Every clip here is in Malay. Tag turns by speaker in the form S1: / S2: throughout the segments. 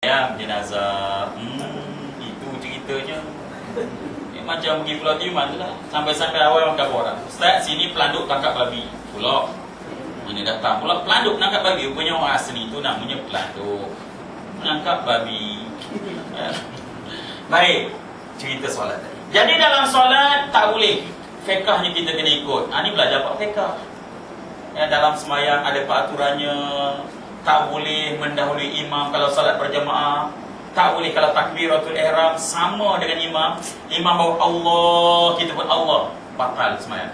S1: Ya, jenazah. Itu ceritanya. Macam pergi Pulau Tiuman tu lah. Sampai-sampai awal orang kata orang, Ustaz, sini pelanduk tangkap babi. Pula ini datang pula pelanduk tangkap babi. Rupanya orang asli tu namanya pelanduk menangkap babi. Baik, cerita solat tadi. Jadi dalam solat tak boleh fiqahnya kita kena ikut. Ini belajar pak fiqah. Ya, dalam semayang ada peraturannya. Tak boleh mendahului imam kalau salat berjamaah. Tak boleh kalau takbiratul ihram sama dengan imam. Imam bawa Allah, kita pun Allah, batal semayang.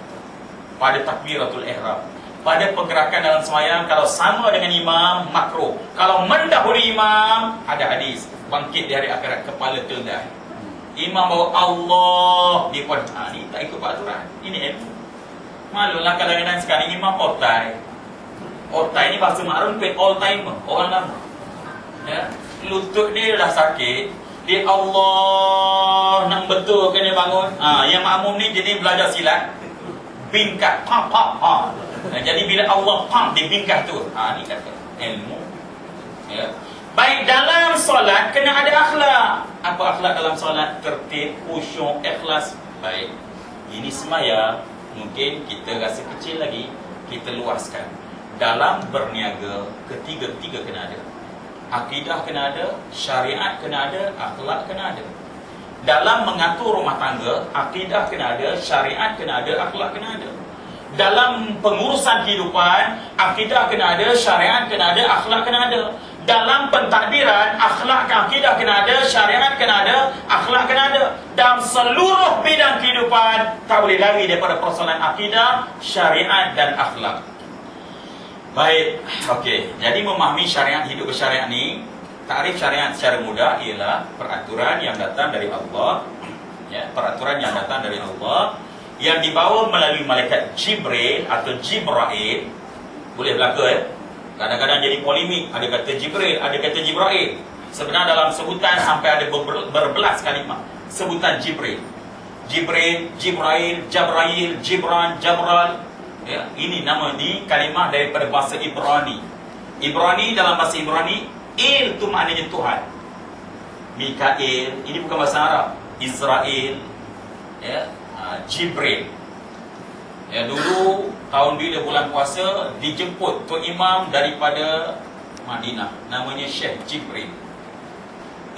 S1: Pada takbiratul ihram. Pada pergerakan dalam semayang, kalau sama dengan imam, makruh. Kalau mendahului imam, ada hadis, bangkit di hari akhirat kepala keledai. Imam bawa Allah, dia pun ni tak ikut peraturan. Ini ilmu. Malulah kadang-kadang sekarang imam otai. Otai ni bahasa makruf all timer, orang lama. Ya, lutut dia dah sakit, dia Allah nak betul kena bangun. Yang makmum ni jadi belajar silat, bingkat, pam. Jadi bila Allah pam dia bingkat tu. Ni kata ilmu. Ya. Baik, dalam solat kena ada akhlak. Apa akhlak dalam solat? Tertib, khusyuk, ikhlas. Baik. Ini semaya mungkin kita rasa kecil lagi, kita luaskan. Dalam berniaga, ketiga-tiga kena ada. Akidah kena ada, syariat kena ada, akhlak kena ada. Dalam mengatur rumah tangga, akidah kena ada, syariat kena ada, akhlak kena ada. Dalam pengurusan kehidupan, akidah kena ada, syariat kena ada, akhlak kena ada. Dalam pentadbiran, akhlak, akidah kena ada, syariat kena ada, akhlak kena ada. Dalam seluruh bidang kehidupan, tak boleh lari daripada persoalan akidah, syariat dan akhlak. Baik, okey. Jadi memahami syariat, hidup bersyariat ni, takrif syariat secara mudah ialah peraturan yang datang dari Allah, ya, peraturan yang datang dari Allah yang dibawa melalui malaikat Jibril atau Jibrail. Boleh berlaku kadang-kadang jadi polemik, ada kata Jibril, ada kata Jibrail. Sebenarnya dalam sebutan sampai ada berbelas kalimah sebutan Jibril. Jibril, Jibrail, Jabrail, Jibran, Jabral. Ya, ini nama ni kalimah daripada bahasa Ibrani. Ibrani dalam bahasa Ibrani, il tu maknanya Tuhan. Mikail, ini bukan bahasa Arab. Israel, ya, Jibril. Ya, dulu tahun bila bulan puasa dijemput Tok Imam daripada Madinah, namanya Syekh Jibril.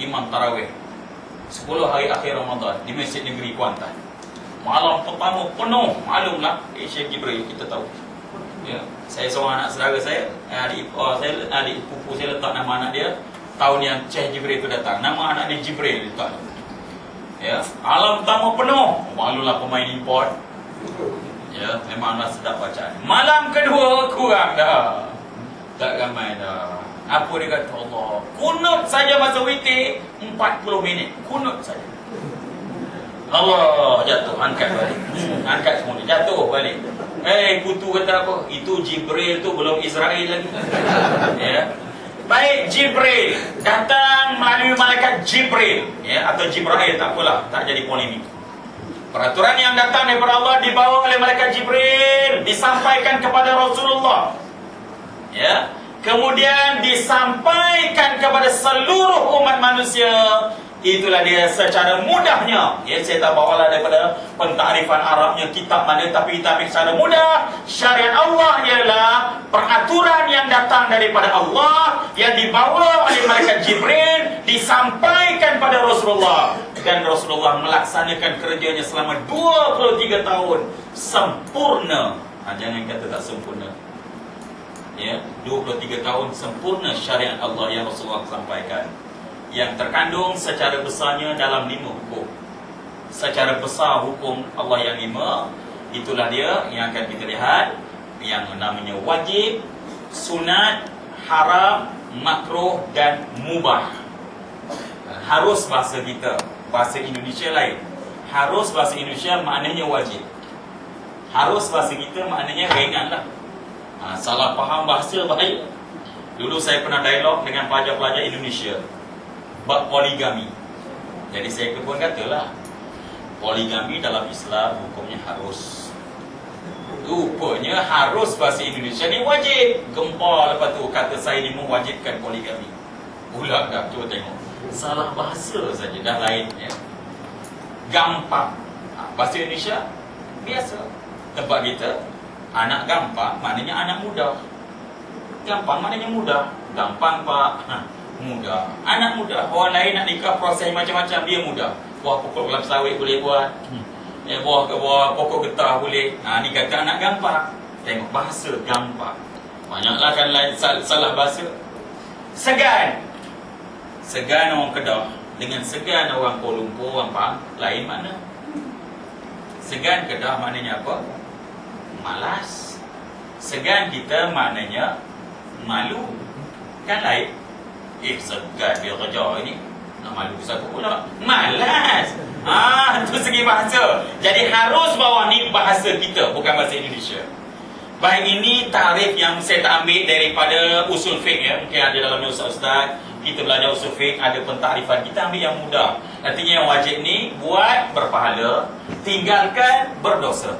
S1: Imam Tarawih 10 hari akhir Ramadan di Masjid Negeri Kuantan. Malam pertama penuh, maklumlah Syekh Jibril kita tahu. Ya, saya seorang anak saudara saya, adik pupu saya letak nama anak dia tahun yang Syekh Jibril itu datang. Nama anak dia Jibril letak. Ya, malam pertama penuh, maklumlah pemain import. Ya, memanglah sedap bacaan. Malam kedua kurang dah. Tak ramai dah. Apa dia kata Allah? Kunut saja masa witir 40 minit. Kunut saja. Allah jatuh, angkat balik. Angkat semua ni, jatuh balik. Putu kata apa? Itu Jibril tu belum Israel lagi. Ya. Baik, Jibril datang melalui malaikat Jibril, ya, atau Jibrail, tak apalah, tak jadi polemik. Peraturan yang datang daripada Allah dibawa oleh malaikat Jibril, disampaikan kepada Rasulullah. Ya. Kemudian disampaikan kepada seluruh umat manusia. Itulah dia secara mudahnya. Ya, saya tak bawalah daripada pentakrifan Arabnya kitab mana, tapi kita ambil secara mudah. Syariat Allah ialah peraturan yang datang daripada Allah yang dibawa oleh malaikat Jibril, disampaikan pada Rasulullah, dan Rasulullah melaksanakan kerjanya selama 23 tahun sempurna. Jangan kata tak sempurna. Ya, 23 tahun sempurna syariat Allah yang Rasulullah sampaikan, yang terkandung secara besarnya dalam 5 hukum. Secara besar hukum Allah yang 5, itulah dia yang akan kita lihat, yang namanya wajib, sunat, haram, makruh dan mubah. Harus bahasa kita, bahasa Indonesia lain. Harus bahasa Indonesia maknanya wajib. Harus bahasa kita maknanya ringanlah. Salah faham bahasa bahaya. Dulu saya pernah dialog dengan pelajar-pelajar Indonesia bab poligami. Jadi saya pun katalah, poligami dalam Islam hukumnya harus. Rupanya harus bahasa Indonesia ni wajib. Gempar lepas tu kata saya ni mewajibkan poligami. Ulang dah, cuba tengok. Salah bahasa saja, dah lain ya. Gampang. Bahasa Indonesia biasa. Tempat kita, anak gampang maknanya anak muda. Gampang maknanya mudah. Gampang pak, mudah. Anak muda. Orang lain nak nikah proses macam-macam, dia mudah. Buah pokok kelapa sawit boleh buat. Buah pokok getah boleh. Ni kata anak gampang. Tengok bahasa gampang. Banyaklah kan lain salah bahasa. Segan. Segan orang Kedah dengan segan orang Kuala Lumpur, orang Pahang, lain mana? Segan Kedah maknanya apa? Malas. Segan kita maknanya malu. Kan lain? Segan dia kerja ini. Nak malu satu pula. Malas. Itu segi bahasa. Jadi harus bawa ni bahasa kita, bukan bahasa Indonesia. Baik, ini tarikh yang saya tak ambil daripada usul fiqh ya. Mungkin ada dalam ustaz-ustaz. Kita belajar usul fiqh, ada pentakrifan. Kita ambil yang mudah. Artinya yang wajib ni buat berpahala, tinggalkan berdosa.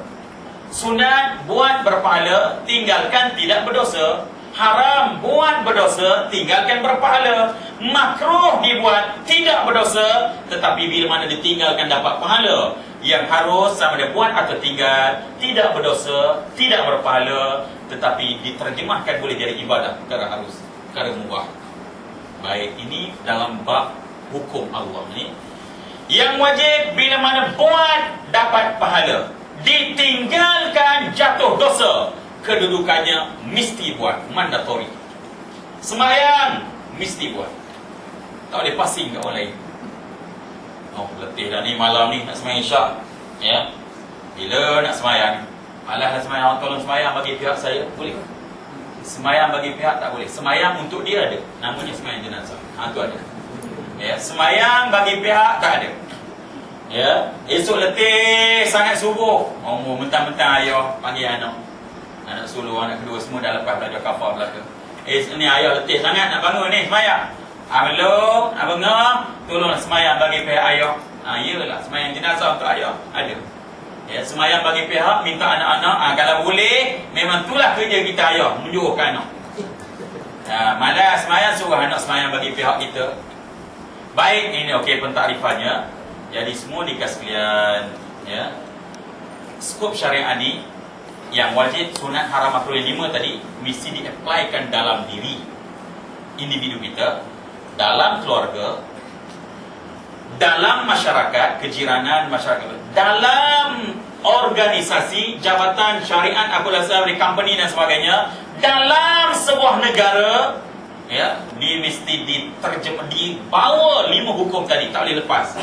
S1: Sunat buat berpahala, tinggalkan tidak berdosa. Haram buat berdosa, tinggalkan berpahala. Makruh dibuat, tidak berdosa, tetapi bila mana ditinggalkan dapat pahala. Yang harus sama ada buat atau tinggal, tidak berdosa, tidak berpahala, tetapi diterjemahkan boleh jadi ibadah, perkara harus, perkara mubah. Baik, ini dalam bab hukum Allah ni. Yang wajib bila mana buat dapat pahala, ditinggalkan jatuh dosa. Kedudukannya mesti buat, mandatory. Sembahyang mesti buat. Tak boleh passing kat orang lain. Letih dah ni malam ni nak sembahyang Isyak. Ya. Bila nak sembahyang? Malas nak sembahyang, tolong sembahyang bagi pihak saya, boleh? Sembahyang bagi pihak tak boleh. Sembahyang untuk dia ada. Namanya sembahyang jenazah. Tu ada. Ya, sembahyang bagi pihak tak ada. Ya, esok letih sangat subuh. Mentang-mentang ayah panggil anak sulung, anak kedua semua dah lepas belajar kafar belaka. Ni ayah letih sangat nak bangun ni sembahyang. Belum, abang tolong sembahyang bagi pihak ayah. Iyalah, sembahyang jenazah untuk ayah ada. Ya, sembahyang bagi pihak minta anak-anak, kalau boleh memang itulah kerja kita ayah, menjauhkan anak. Malas sembahyang, suruh anak sembahyang bagi pihak kita. Baik, ini okey pentakrifannya. Jadi semua nikah sekalian, ya. Skop syariat ni yang wajib, sunat, haram, makruh, yang 5 tadi mesti di-applykan dalam diri individu kita, dalam keluarga, dalam masyarakat, kejiranan masyarakat, dalam organisasi, jabatan, syariat, di company dan sebagainya, dalam sebuah negara, ya, dia mesti diterjemah, dibawa 5 hukum tadi, tak boleh lepas.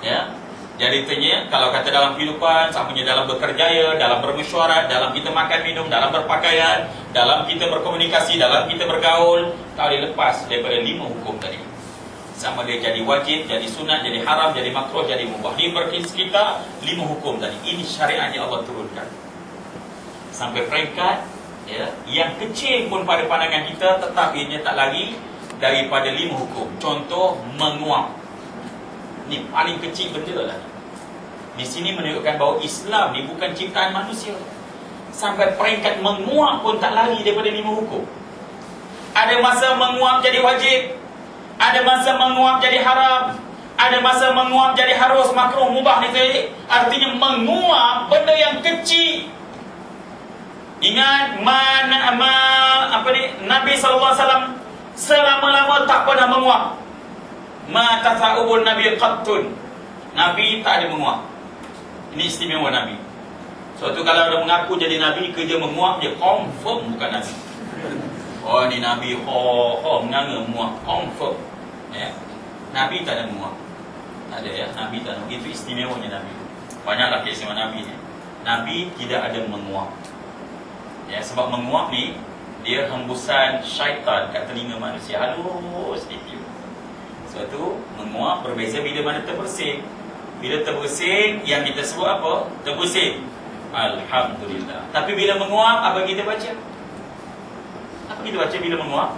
S1: Ya. Jadi tanya, kalau kata dalam kehidupan, samanya dalam bekerjaya, dalam bermesyuarat, dalam kita makan minum, dalam berpakaian, dalam kita berkomunikasi, dalam kita bergaul, tak boleh lepas daripada 5 hukum tadi. Sama dia jadi wajib, jadi sunat, jadi haram, jadi makruh, jadi mubah. Ini berkis kita 5 hukum tadi. Ini syariat yang Allah turunkan. Sampai peringkat, ya, yang kecil pun pada pandangan kita tetap ianya tak lagi daripada 5 hukum. Contoh, menguap. Ni paling kecil benda lah. Di sini menunjukkan bahawa Islam ni bukan ciptaan manusia. Sampai peringkat menguap pun tak lari daripada 5 hukum. Ada masa menguap jadi wajib, ada masa menguap jadi haram, ada masa menguap jadi harus, makruh, mubah. Ni artinya menguap benda yang kecil. Ingat Nabi SAW selama-lama tak pernah menguap. Ma tasa'ubun Nabi qattun. Nabi tak ada menguap. Ini istimewa Nabi. Suatu kalau ada mengaku jadi Nabi, kerja menguap je, confirm bukan Nabi. Oh ni Nabi, menganga menguap, confirm. Ya. Nabi tak ada menguap. Tak ada ya, Nabi tak ada. Itu istimewanya Nabi. Banyaklah kisah Nabi ni. Nabi tidak ada menguap. Ya, sebab menguap ni dia hembusan syaitan kat telinga manusia, halus sedikit. Suatu menguap berbeza bila mana terbersin. Bila terbersin, yang kita sebut apa? Terbersin, alhamdulillah. Tapi bila menguap, apa kita baca? Apa kita baca bila menguap?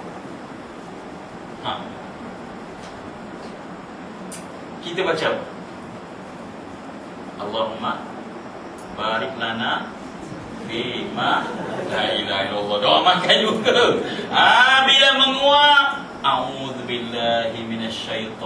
S1: Kita baca apa? Allahumma barik lana fima la ilaha illallah. Doa makan juga. Bila menguap, A'udzubillahi minasyaitonir